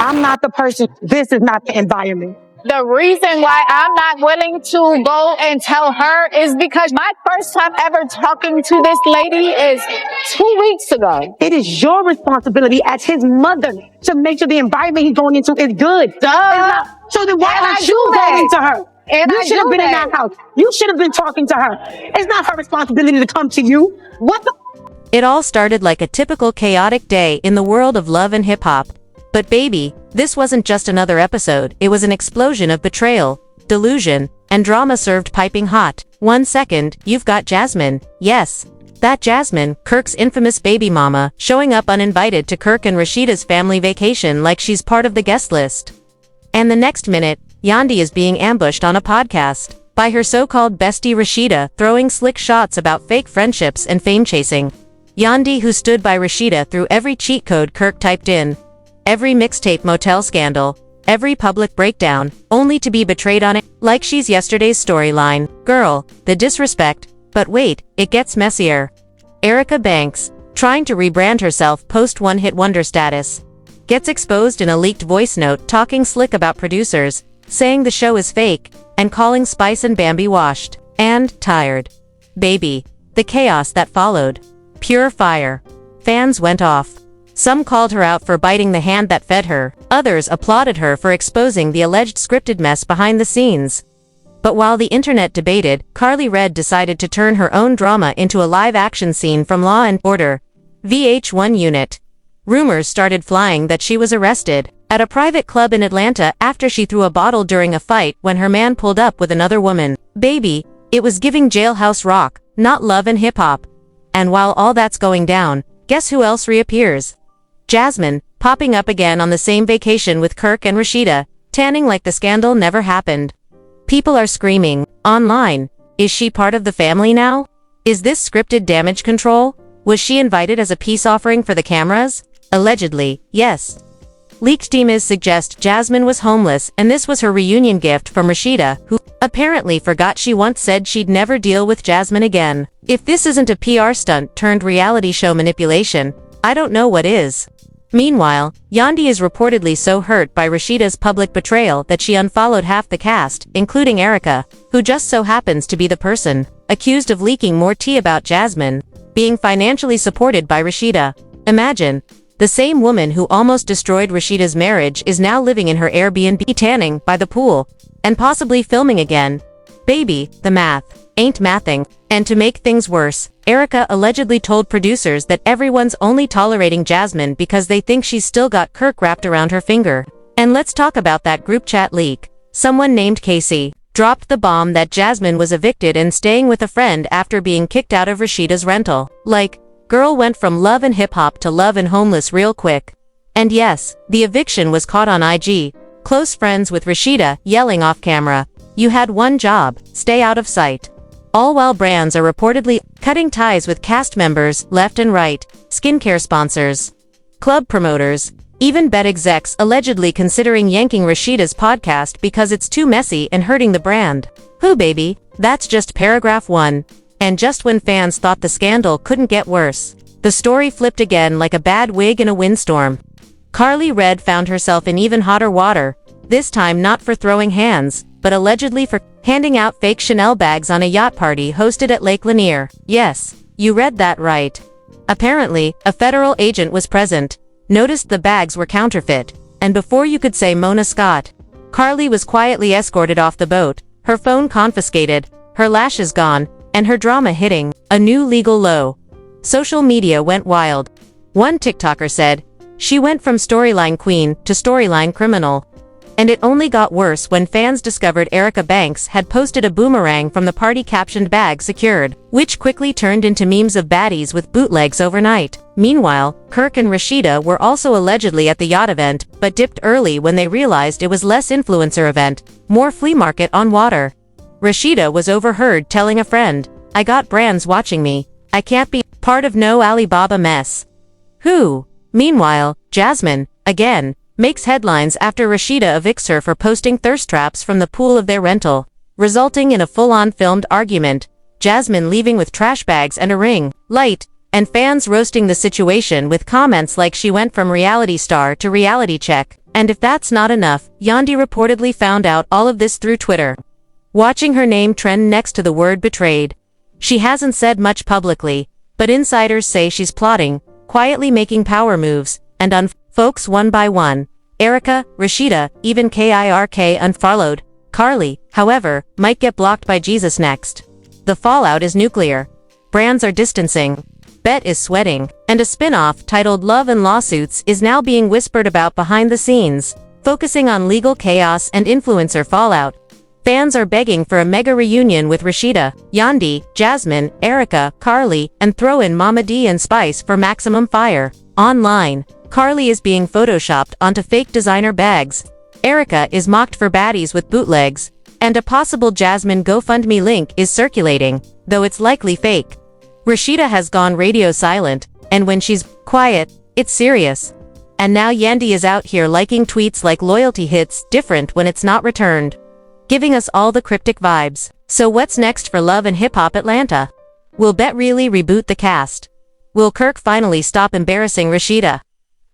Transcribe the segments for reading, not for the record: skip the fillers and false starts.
I'm not the person. This is not the environment. The reason why I'm not willing to go and tell her is because my first time ever talking to this lady is 2 weeks ago. It is your responsibility as his mother to make sure the environment he's going into is good. So then why aren't you going to her? You should have been in that house. You should have been talking to her. It's not her responsibility to come to you. What the? It all started like a typical chaotic day in the world of love and hip-hop. But baby, this wasn't just another episode, it was an explosion of betrayal, delusion, and drama served piping hot. 1 second, you've got Jasmine. Yes, that Jasmine, Kirk's infamous baby mama, showing up uninvited to Kirk and Rasheeda's family vacation like she's part of the guest list. And the next minute, Yandy is being ambushed on a podcast by her so-called bestie Rasheeda, throwing slick shots about fake friendships and fame chasing. Yandy, who stood by Rasheeda through every cheat code Kirk typed in, every mixtape motel scandal, every public breakdown, only to be betrayed on it, like she's yesterday's storyline. Girl, the disrespect. But wait, it gets messier. Erica Banks, trying to rebrand herself post one-hit wonder status, gets exposed in a leaked voice note talking slick about producers, saying the show is fake, and calling Spice and Bambi washed and tired. Baby, the chaos that followed. Pure fire. Fans went off. Some called her out for biting the hand that fed her, others applauded her for exposing the alleged scripted mess behind the scenes. But while the internet debated, Carly Red decided to turn her own drama into a live-action scene from Law and Order VH1 unit. Rumors started flying that she was arrested at a private club in Atlanta after she threw a bottle during a fight when her man pulled up with another woman. Baby, it was giving Jailhouse Rock, not Love and Hip-Hop. And while all that's going down, guess who else reappears? Jasmine, popping up again on the same vacation with Kirk and Rasheeda, tanning like the scandal never happened. People are screaming, online, is she part of the family now? Is this scripted damage control? Was she invited as a peace offering for the cameras? Allegedly, yes. Leaked images suggest Jasmine was homeless and this was her reunion gift from Rasheeda, who apparently forgot she once said she'd never deal with Jasmine again. If this isn't a PR stunt turned reality show manipulation, I don't know what is. Meanwhile, Yandy is reportedly so hurt by Rasheeda's public betrayal that she unfollowed half the cast, including Erica, who just so happens to be the person accused of leaking more tea about Jasmine being financially supported by Rasheeda. Imagine, the same woman who almost destroyed Rasheeda's marriage is now living in her Airbnb tanning by the pool, and possibly filming again. Baby, the math ain't mathing. And to make things worse, Erica allegedly told producers that everyone's only tolerating Jasmine because they think she's still got Kirk wrapped around her finger. And let's talk about that group chat leak. Someone named Casey dropped the bomb that Jasmine was evicted and staying with a friend after being kicked out of Rasheeda's rental. Like, girl went from love and hip-hop to love and homeless real quick. And yes, the eviction was caught on IG. Close friends with Rasheeda yelling off camera, "You had one job, stay out of sight." All while brands are reportedly cutting ties with cast members left and right, skincare sponsors, club promoters, even bet execs allegedly considering yanking Rasheeda's podcast because it's too messy and hurting the brand. Who baby? That's just paragraph 1. And just when fans thought the scandal couldn't get worse, the story flipped again like a bad wig in a windstorm. Carly Red found herself in even hotter water, this time not for throwing hands, but allegedly for handing out fake Chanel bags on a yacht party hosted at Lake Lanier. Yes, you read that right. Apparently, a federal agent was present, noticed the bags were counterfeit, and before you could say Mona Scott, Carly was quietly escorted off the boat, her phone confiscated, her lashes gone, and her drama hitting a new legal low. Social media went wild. One TikToker said, "She went from storyline queen to storyline criminal." And it only got worse when fans discovered Erica Banks had posted a boomerang from the party captioned "bag secured," which quickly turned into memes of baddies with bootlegs overnight. Meanwhile, Kirk and Rasheeda were also allegedly at the yacht event, but dipped early when they realized it was less influencer event, more flea market on water. Rasheeda was overheard telling a friend, "I got brands watching me. I can't be part of no Alibaba mess." Who? Meanwhile, Jasmine, again, makes headlines after Rasheeda evicts her for posting thirst traps from the pool of their rental, resulting in a full-on filmed argument, Jasmine leaving with trash bags and a ring, light, and and fans roasting the situation with comments like she went from reality star to reality check. And if that's not enough, Yandy reportedly found out all of this through Twitter, watching her name trend next to the word betrayed. She hasn't said much publicly, but insiders say she's plotting, quietly making power moves, and folks one by one. Erica, Rasheeda, even KIRK unfollowed. Carly, however, might get blocked by Jesus next. The fallout is nuclear. Brands are distancing. Bet is sweating. And a spin-off titled Love and Lawsuits is now being whispered about behind the scenes, focusing on legal chaos and influencer fallout. Fans are begging for a mega reunion with Rasheeda, Yandy, Jasmine, Erica, Carly, and throw in Mama D and Spice for maximum fire. Online, Carly is being photoshopped onto fake designer bags. Erica is mocked for baddies with bootlegs, and a possible Jasmine GoFundMe link is circulating, though it's likely fake. Rasheeda has gone radio silent, and when she's quiet, it's serious. And now Yandy is out here liking tweets like loyalty hits different when it's not returned, giving us all the cryptic vibes. So what's next for Love and Hip Hop Atlanta? Will Bet really reboot the cast? Will Kirk finally stop embarrassing Rasheeda?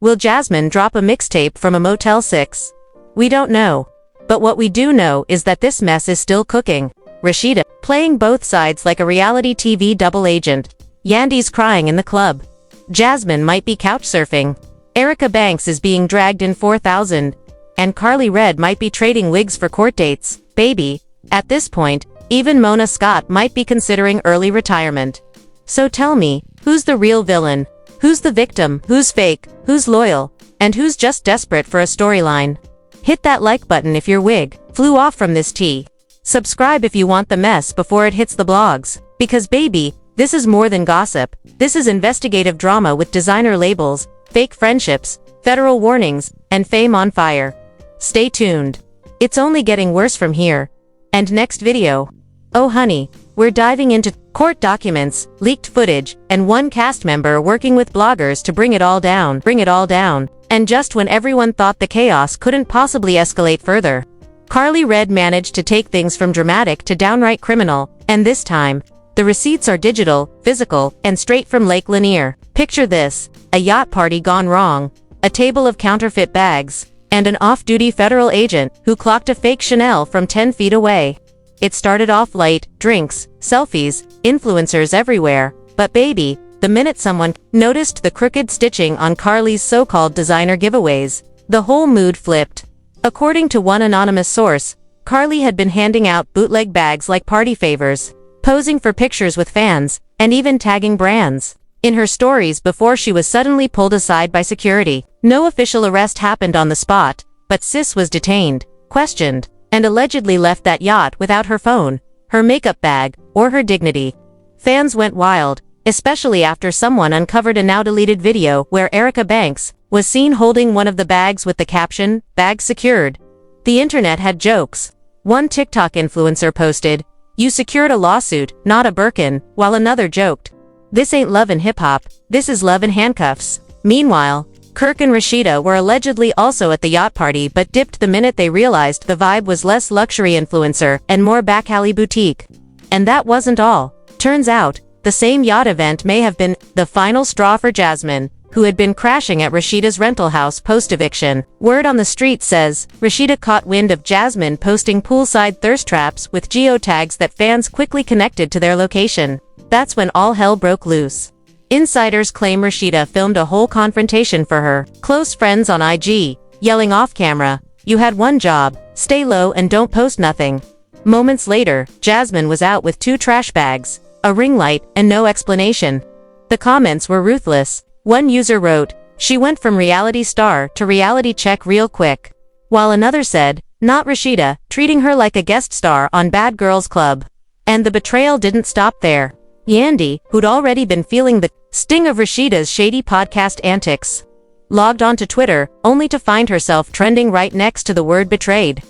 Will Jasmine drop a mixtape from a Motel 6? We don't know. But what we do know is that this mess is still cooking. Rasheeda, playing both sides like a reality TV double agent. Yandy's crying in the club. Jasmine might be couch surfing. Erica Banks is being dragged in 4,000. And Carly Red might be trading wigs for court dates. Baby. At this point, even Mona Scott might be considering early retirement. So tell me, who's the real villain? Who's the victim? Who's fake? Who's loyal? And who's just desperate for a storyline? Hit that like button if your wig flew off from this tea. Subscribe if you want the mess before it hits the blogs. Because baby, this is more than gossip. This is investigative drama with designer labels, fake friendships, federal warnings, and fame on fire. Stay tuned. It's only getting worse from here. And next video. Oh honey, we're diving into court documents, leaked footage, and one cast member working with bloggers to bring it all down. And just when everyone thought the chaos couldn't possibly escalate further, Carly Red managed to take things from dramatic to downright criminal, and this time, the receipts are digital, physical, and straight from Lake Lanier. Picture this: a yacht party gone wrong, a table of counterfeit bags, and an off-duty federal agent who clocked a fake Chanel from 10 feet away. It started off light, drinks, selfies, influencers everywhere, but baby, the minute someone noticed the crooked stitching on Carly's so-called designer giveaways, the whole mood flipped. According to one anonymous source, Carly had been handing out bootleg bags like party favors, posing for pictures with fans, and even tagging brands in her stories before she was suddenly pulled aside by security. No official arrest happened on the spot, but sis was detained, questioned, and allegedly left that yacht without her phone, her makeup bag, or her dignity. Fans went wild, especially after someone uncovered a now-deleted video where Erica Banks was seen holding one of the bags with the caption, "Bag secured." The internet had jokes. One TikTok influencer posted, "You secured a lawsuit, not a Birkin," while another joked, "This ain't love and hip-hop, this is love in handcuffs." Meanwhile, Kirk and Rasheeda were allegedly also at the yacht party but dipped the minute they realized the vibe was less luxury influencer and more back alley boutique. And that wasn't all. Turns out, the same yacht event may have been the final straw for Jasmine, who had been crashing at Rasheeda's rental house post-eviction. Word on the street says, Rasheeda caught wind of Jasmine posting poolside thirst traps with geotags that fans quickly connected to their location. That's when all hell broke loose. Insiders claim Rasheeda filmed a whole confrontation for her close friends on IG, yelling off camera, "You had one job, stay low and don't post nothing." Moments later, Jasmine was out with 2 trash bags, a ring light, and no explanation. The comments were ruthless. One user wrote, "She went from reality star to reality check real quick." While another said, "Not Rasheeda, treating her like a guest star on Bad Girls Club." And the betrayal didn't stop there. Yandy, who'd already been feeling the sting of Rasheeda's shady podcast antics, logged onto Twitter, only to find herself trending right next to the word betrayed.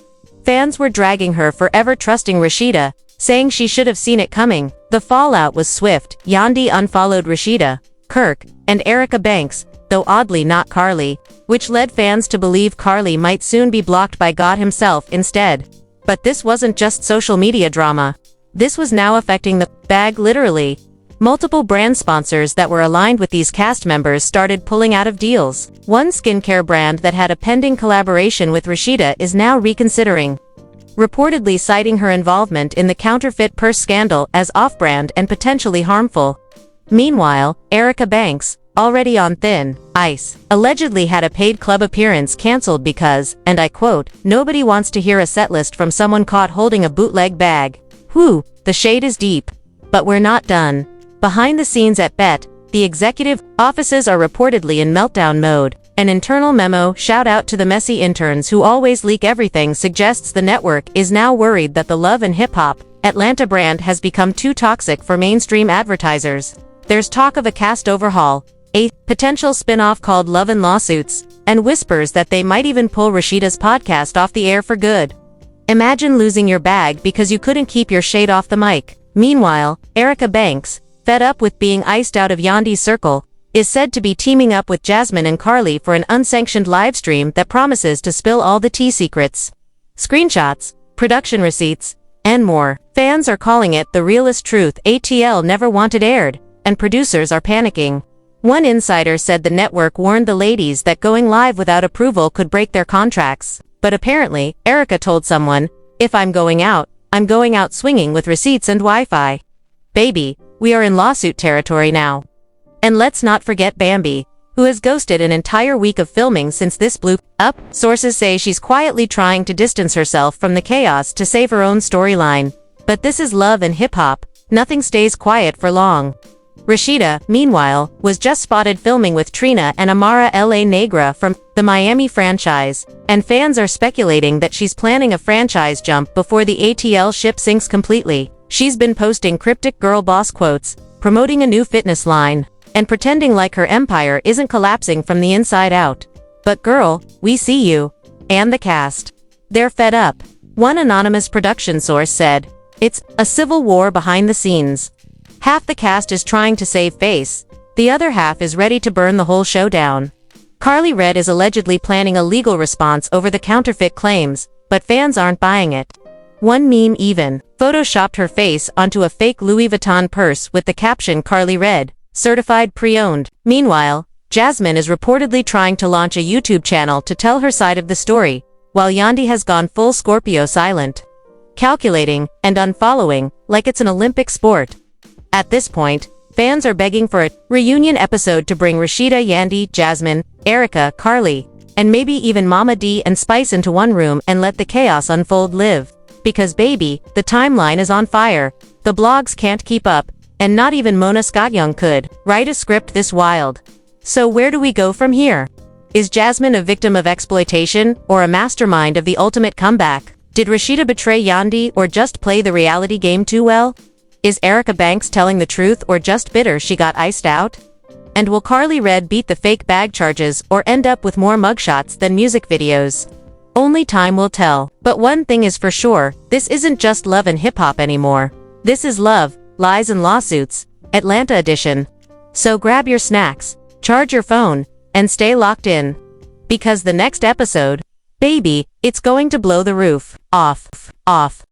Fans were dragging her for ever trusting Rasheeda, saying she should have seen it coming. The fallout was swift. Yandy unfollowed Rasheeda, Kirk, and Erica Banks, though oddly not Carly, which led fans to believe Carly might soon be blocked by God himself instead. But this wasn't just social media drama. This was now affecting the bag literally. multiple brand sponsors that were aligned with these cast members started pulling out of deals. One skincare brand that had a pending collaboration with Rasheeda is now reconsidering, reportedly citing her involvement in the counterfeit purse scandal as off-brand and potentially harmful. Meanwhile, Erica Banks, already on thin ice, allegedly had a paid club appearance cancelled because, and I quote, "Nobody wants to hear a setlist from someone caught holding a bootleg bag." Whew, the shade is deep. But we're not done. Behind the scenes at BET, the executive offices are reportedly in meltdown mode. An internal memo, shout out to the messy interns who always leak everything, suggests the network is now worried that the Love and Hip Hop Atlanta brand has become too toxic for mainstream advertisers. There's talk of a cast overhaul, a potential spin-off called Love and Lawsuits, and whispers that they might even pull Rasheeda's podcast off the air for good. Imagine losing your bag because you couldn't keep your shade off the mic. Meanwhile, Erica Banks, fed up with being iced out of Yandy's circle, is said to be teaming up with Jasmine and Carly for an unsanctioned livestream that promises to spill all the tea secrets, screenshots, production receipts, and more. Fans are calling it the realest truth ATL never wanted aired, and producers are panicking. One insider said the network warned the ladies that going live without approval could break their contracts. But apparently, Erica told someone, "If I'm going out swinging with receipts and Wi-Fi." Baby, we are in lawsuit territory now. And let's not forget Bambi, who has ghosted an entire week of filming since this blew up. Sources say she's quietly trying to distance herself from the chaos to save her own storyline. But this is Love and Hip Hop. Nothing stays quiet for long. Rasheeda, meanwhile, was just spotted filming with Trina and Amara La Negra from the Miami franchise, and fans are speculating that she's planning a franchise jump before the ATL ship sinks completely. She's been posting cryptic girl boss quotes, promoting a new fitness line, and pretending like her empire isn't collapsing from the inside out. But girl, we see you. And the cast. They're fed up. One anonymous production source said, "It's a civil war behind the scenes. Half the cast is trying to save face, the other half is ready to burn the whole show down." Carly Red is allegedly planning a legal response over the counterfeit claims, but fans aren't buying it. One meme even photoshopped her face onto a fake Louis Vuitton purse with the caption "Carly Red, certified pre-owned." Meanwhile, Jasmine is reportedly trying to launch a YouTube channel to tell her side of the story, while Yandy has gone full Scorpio silent, calculating and unfollowing like it's an Olympic sport. At this point, fans are begging for a reunion episode to bring Rasheeda, Yandy, Jasmine, Erica, Carly, and maybe even Mama D and Spice into one room and let the chaos unfold live. Because baby, the timeline is on fire, the blogs can't keep up, and not even Mona Scott-Young could write a script this wild. So where do we go from here? Is Jasmine a victim of exploitation or a mastermind of the ultimate comeback? Did Rasheeda betray Yandy or just play the reality game too well? Is Erica Banks telling the truth or just bitter she got iced out? And will Carly Red beat the fake bag charges or end up with more mugshots than music videos? Only time will tell. But one thing is for sure, this isn't just Love and Hip Hop anymore. This is Love, Lies and Lawsuits, Atlanta edition. So grab your snacks, charge your phone, and stay locked in. Because the next episode, baby, it's going to blow the roof off.